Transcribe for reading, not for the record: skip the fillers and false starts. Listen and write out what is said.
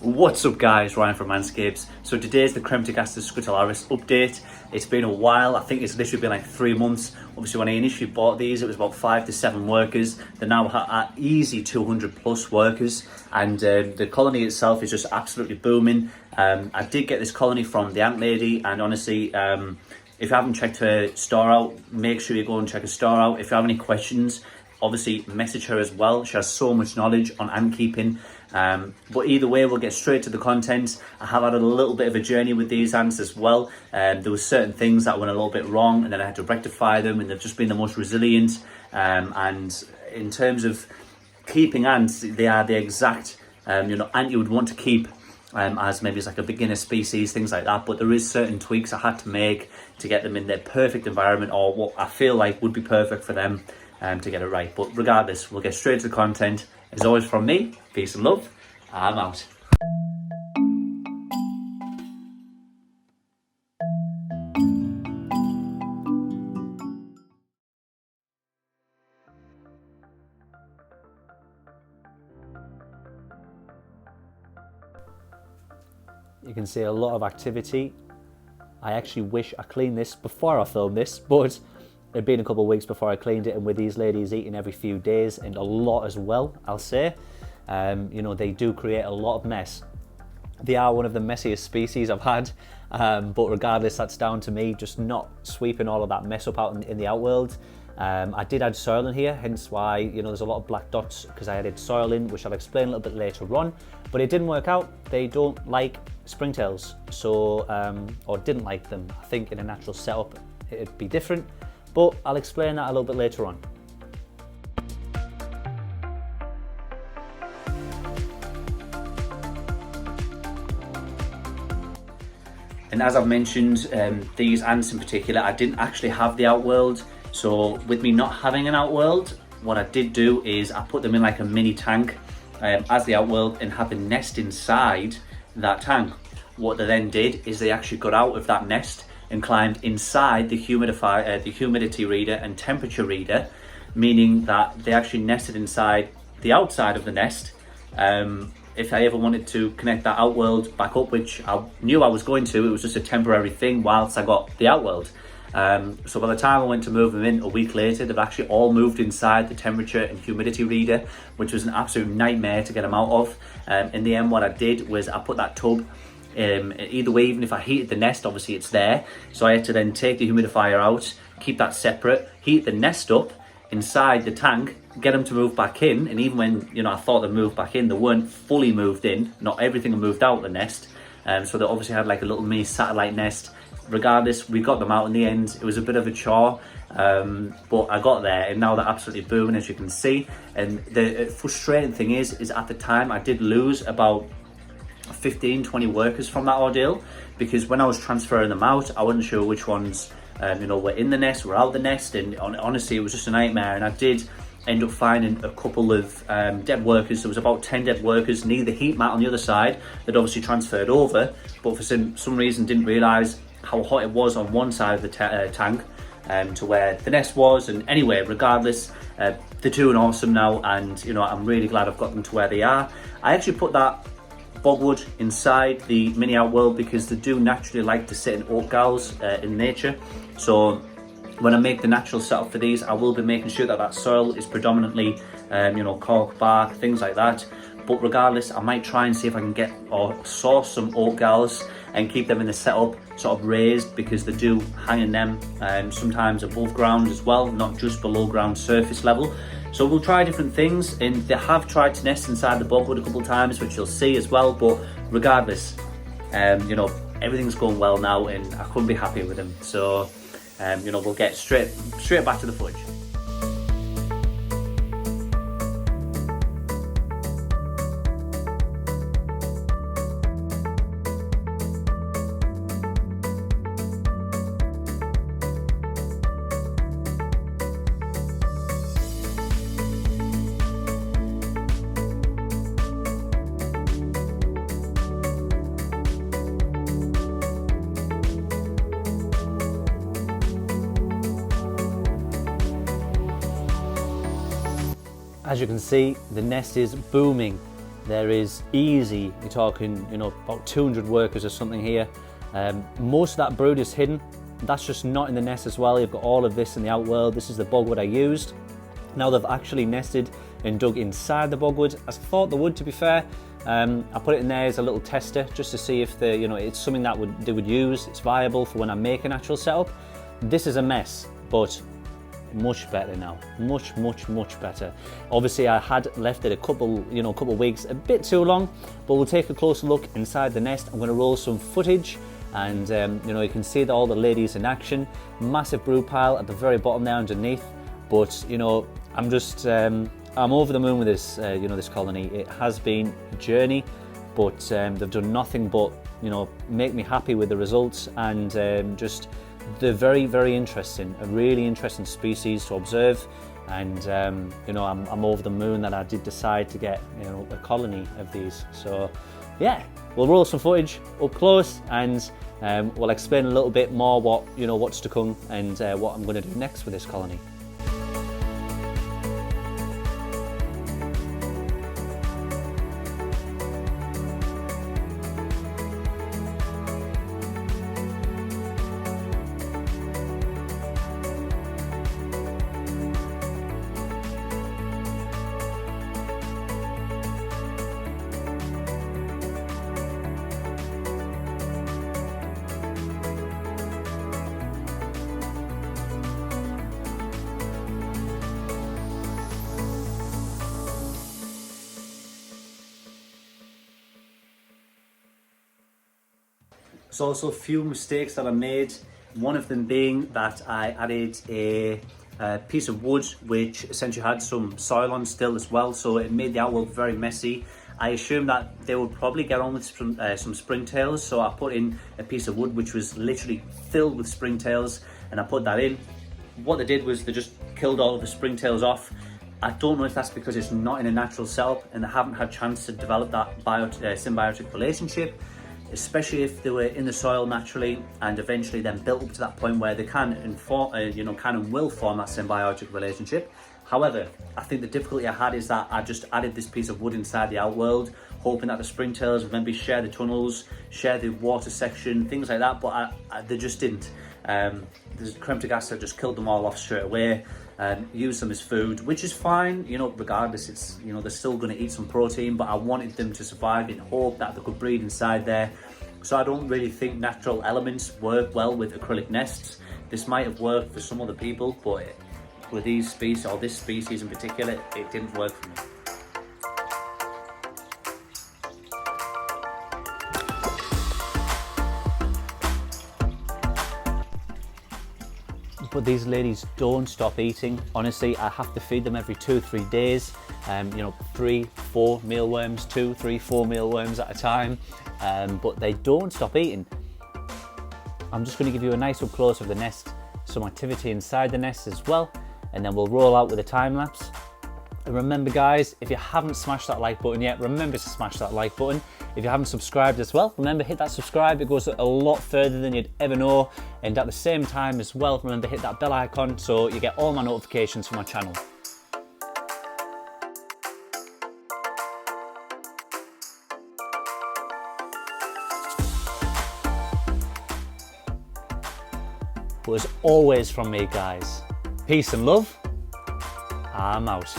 What's up guys, Ryan from AntScapes. So today's the Cremtogaster Scutellaris update. It's been a while, I think it's literally been like 3 months. Obviously when I initially bought these it was about 5 to 7 workers. They're now at easy 200 plus workers, and the colony itself is just absolutely booming. I did get this colony from the ant lady, and honestly if you haven't checked her store out, make sure you go and check her store out. If you have any questions, obviously message her as well. She has so much knowledge on ant keeping. But either way, we'll get straight to the content. I have had a little bit of a journey with these ants as well. There were certain things that went a little bit wrong, and then I had to rectify them, and they've just been the most resilient. And in terms of keeping ants, they are the exact ant you would want to keep as maybe as like a beginner species, things like that. But there is certain tweaks I had to make to get them in their perfect environment, or what I feel like would be perfect for them, to get it right. But regardless, we'll get straight to the content. As always from me, peace and love. I'm out. You can see a lot of activity. I actually wish I cleaned this before I filmed this, but it'd been a couple of weeks before I cleaned it, and with these ladies eating every few days, and a lot as well, I'll say, they do create a lot of mess. They are one of the messiest species I've had, but regardless, that's down to me just not sweeping all of that mess up out in the outworld. I did add soil in here, hence why there's a lot of black dots, because I added soil in, which I'll explain a little bit later on. But it didn't work out. They don't like springtails, so or didn't like them. I think in a natural setup it'd be different, but I'll explain that a little bit later on. And as I've mentioned, these ants in particular, I didn't actually have the outworld. So with me not having an outworld, what I did do is I put them in like a mini tank as the outworld, and had the nest inside that tank. What they then did is they actually got out of that nest and climbed inside the the humidity reader and temperature reader, meaning that they actually nested inside the outside of the nest. If I ever wanted to connect that outworld back up, which I knew I was going to, it was just a temporary thing whilst I got the outworld. So by the time I went to move them in a week later, they've actually all moved inside the temperature and humidity reader, which was an absolute nightmare to get them out of. In the end, what I did was I put that tub, either way, even if I heated the nest, obviously it's there. So I had to then take the humidifier out, keep that separate, heat the nest up inside the tank, get them to move back in. And even when I thought they moved back in, they weren't fully moved in. Not everything had moved out the nest. So they obviously had like a little mini satellite nest. Regardless, we got them out in the end. It was a bit of a chore, but I got there, and now they're absolutely booming, as you can see. And the frustrating thing is at the time I did lose about 15-20 workers from that ordeal, because when I was transferring them out, I wasn't sure which ones were in the nest, were out the nest, and honestly it was just a nightmare. And I did end up finding a couple of dead workers. There was about 10 dead workers near the heat mat on the other side that obviously transferred over, but for some reason didn't realise how hot it was on one side of the tank to where the nest was. And anyway, regardless, they're doing awesome now, and I'm really glad I've got them to where they are. I actually put that bogwood inside the mini outworld because they do naturally like to sit in oak galls in nature. So when I make the natural setup for these, I will be making sure that soil is predominantly cork bark, things like that. But regardless, I might try and see if I can get or source some oak galls and keep them in the setup sort of raised, because they do hang in them sometimes above ground as well, not just below ground surface level. So we'll try different things, and they have tried to nest inside the bogwood a couple of times, which you'll see as well. But regardless, everything's going well now, and I couldn't be happier with them. So we'll get straight back to the footage. As you can see, the nest is booming. There is easy, you're talking, you know, about 200 workers or something here. Most of that brood is hidden. That's just not in the nest as well. You've got all of this in the outworld. This is the bogwood I used. Now they've actually nested and dug inside the bogwood, as I thought they would, to be fair. I put it in there as a little tester just to see if it's something that they would use. It's viable for when I make a natural setup. This is a mess, but much better now. Much better. Obviously, I had left it a couple weeks, a bit too long, but we'll take a closer look inside the nest. I'm going to roll some footage, and you can see that all the ladies in action. Massive brood pile at the very bottom there underneath. But I'm just I'm over the moon with this this colony. It has been a journey, but they've done nothing but make me happy with the results, and just they're very interesting, a really interesting species to observe. And I'm over the moon that I did decide to get a colony of these. So yeah, we'll roll some footage up close, and we'll explain a little bit more what's to come, and what I'm going to do next with this colony. There's also a few mistakes that I made. One of them being that I added a piece of wood which essentially had some soil on still as well, so it made the outworld very messy. I assumed that they would probably get on with some springtails, so I put in a piece of wood which was literally filled with springtails, and I put that in. What they did was they just killed all of the springtails off. I don't know if that's because it's not in a natural setup and they haven't had a chance to develop that symbiotic relationship, especially if they were in the soil naturally and eventually then built up to that point where they can and will form that symbiotic relationship. However, I think the difficulty I had is that I just added this piece of wood inside the outworld, hoping that the springtails would maybe share the tunnels, share the water section, things like that, but they just didn't. The Cremtogaster just killed them all off straight away, used them as food, which is fine, regardless. It's, they're still going to eat some protein, but I wanted them to survive in hope that they could breed inside there. So I don't really think natural elements work well with acrylic nests. This might have worked for some other people, but with these species, or this species in particular, it didn't work for me. But these ladies don't stop eating. Honestly, I have to feed them every 2-3 days. 3-4 mealworms, 2-3-4 mealworms at a time. But they don't stop eating. I'm just going to give you a nice up close of the nest, some activity inside the nest as well, and then we'll roll out with a time lapse. And remember guys, if you haven't smashed that like button yet, remember to smash that like button. If you haven't subscribed as well, remember hit that subscribe. It goes a lot further than you'd ever know. And at the same time as well, remember hit that bell icon so you get all my notifications from my channel. But as always from me guys, peace and love, I'm out.